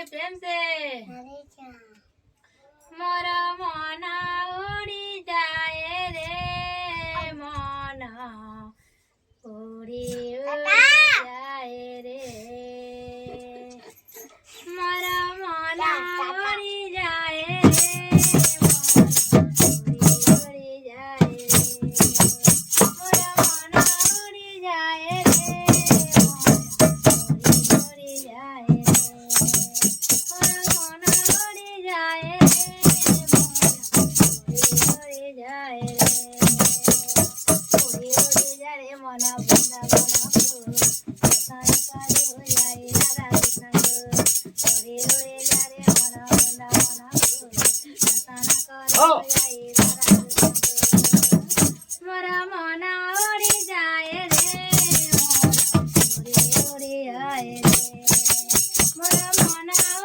પ્રેમ છે મોરા મોના ઉડી જાય રે મોના ઉડી જાય રે મોરા મોના ઉડી જાય રે ઉડી જાય રે મોરા મોના ઉડી જાય રે ઉડી જાય રે મોરા મોના ઉડી જાય રે ઉડી જાય રે મોરા મોના